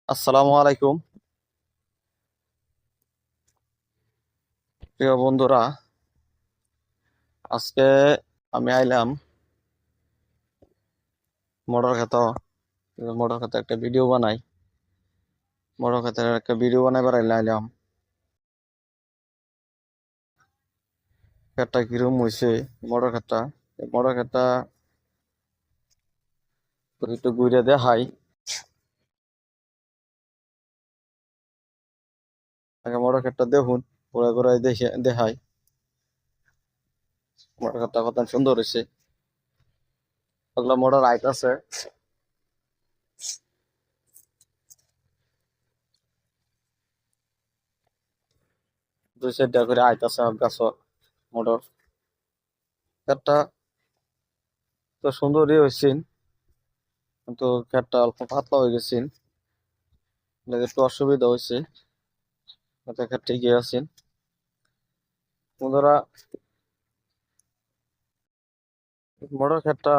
আসসালামু আলাইকুম প্রিয় বন্ধুরা। আজকে আমি আইলাম মোটর ক্ষেত। মোটর ক্ষেতে একটা ভিডিও বানাই। মোটর ক্ষেতের একটা ভিডিও বানাইবার আইলাম। ক্ষেতটা কিরম হয়েছে মোটর ক্ষেতটা। মোটর ক্ষেতটা একটু ঘুরে দেখাই। আগে মোটর ক্ষেতটা দেখুন, ঘুরে ঘুরে দেখে দেখাই। মোটর ক্ষেতটা কত সুন্দর হয়েছে। ওগুলো মোটর আইট আছে। দুই সাইড করে আইট আছে গাছ মোটর। ক্ষেতটা তো সুন্দরই হয়েছে, কিন্তু ক্ষেতটা অল্প পাতলা হয়ে গেছে, একটু অসুবিধা হয়েছে। ক্ষেত ঠিকই আছে বন্ধুরা। মোটর ক্ষেতটা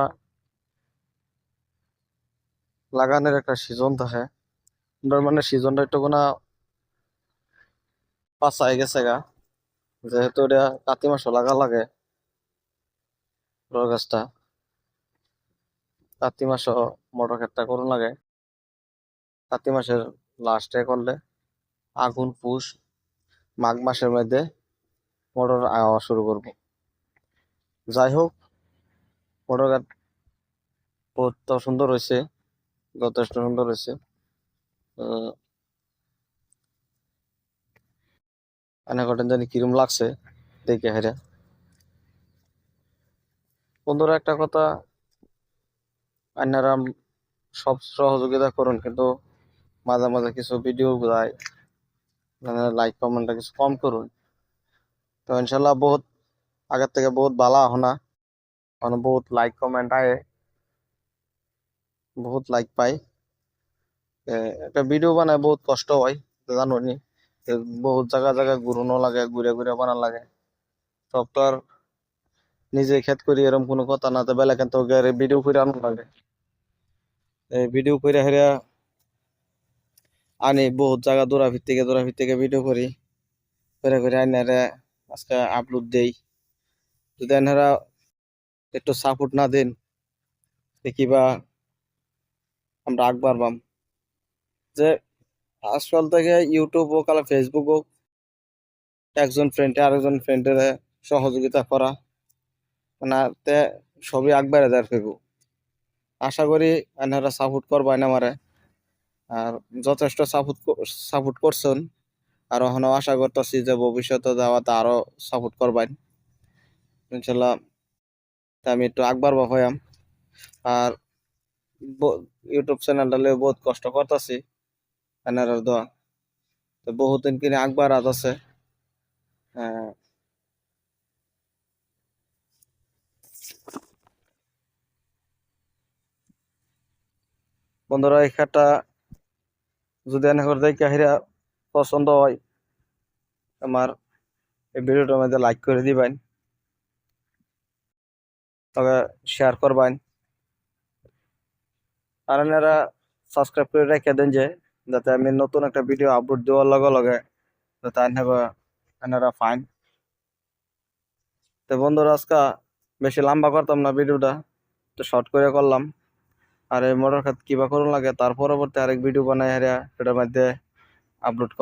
লাগানোর একটা সিজন থাকে। মানে সিজনটা একটু কোনা পাঁচাই গেছে গা, যেহেতু এটা কাতি মাসও লাগা লাগে। মোটর গাছটা কাতি মাসও মোটর ক্ষেতটা করুন লাগে। কাতি মাসের লাস্টে করলে আগুন পুষ মাঘ মাসের মধ্যে মোটর আওয়া শুরু করব। যাই হোক, মোটর গাছ বহুত সুন্দর হয়েছে, যথেষ্ট সুন্দর হয়েছে। এনে কটেন জানি কিরম লাগছে দেখে হেরে। বন্ধুরা একটা কথা, আপনারা সব সহযোগিতা করুন, কিন্তু মাঝে মাঝে কিছু ভিডিও যায়, মানে লাইক কমেন্টটা কিছু কম করুন। তো ইনশাল্লাহ বহুত আগের থেকে বহুত ভালো হনা, মানে বহুত লাইক কমেন্ট আয়ে, বহুত লাইক পাই। একটা ভিডিও বানায় বহুত কষ্ট হয়, জানো নি। বহুত জায়গা জায়গা ঘুরানো লাগে, ঘুরে ঘুরে বানান লাগে। সব তো আর নিজে খেত করি এরকম কোনো কথা না, তো বেলা কিন্তু ভিডিও করে আনন্দ লাগে। এই ভিডিও করে হেরা আনি বহুত জায়গা দৌড়া ভিত্তিকে ভিডিও করি, করে করে আনি আজকে আপলোড দেই। যদি এনারা একটু সাপোর্ট না দেন, দেখিবা আমরা আগ বাড়বাম। যে আজকাল থেকে ইউটিউব হোক আর ফেসবুক হোক, একজন ফ্রেন্ডে আরেকজন ফ্রেন্ডের সহযোগিতা করা, মানে তে সবই আগ বেড়ে দেয় ফেসবুক। আশা করি এনারা সাপোর্ট করবেন আমারে। আর যথেষ্ট সাপোর্ট করছেন, আর এখনো আশা করতেছি যে ভবিষ্যতে যাওয়াতে আরো সাপোর্ট করবেন ইনশাল্লাহ। তা আমি একটু আগ বাড়বা হইয়াম। আর ইউটিউব চ্যানেলটা লিয়ে বহুত কষ্ট করতেছি এনারার দোয়া। তো বহুত দিন কিনে আগ বাড়াত আছে। আহ, বন্ধুরা এই খেটা যদি এনে করে দেখে হিরা পছন্দ হয়, আমার এই ভিডিওটার মধ্যে লাইক করে দিবেন, তবে শেয়ার করবেন। আর এনারা সাবস্ক্রাইব করে রেখে দেন, যে যাতে আমি নতুন একটা ভিডিও আপলোড দেওয়ার লগে লগে যাতে এনারা ফাইন। তো বন্ধুরা আজকে বেশি লম্বা করতাম না ভিডিওটা, তো শর্ট করে করলাম। আর এই মোটর খাত কিবা করুন লাগে তার পরবর্তী আরেক ভিডিও বানাই হেরা সেটার মধ্যে আপলোড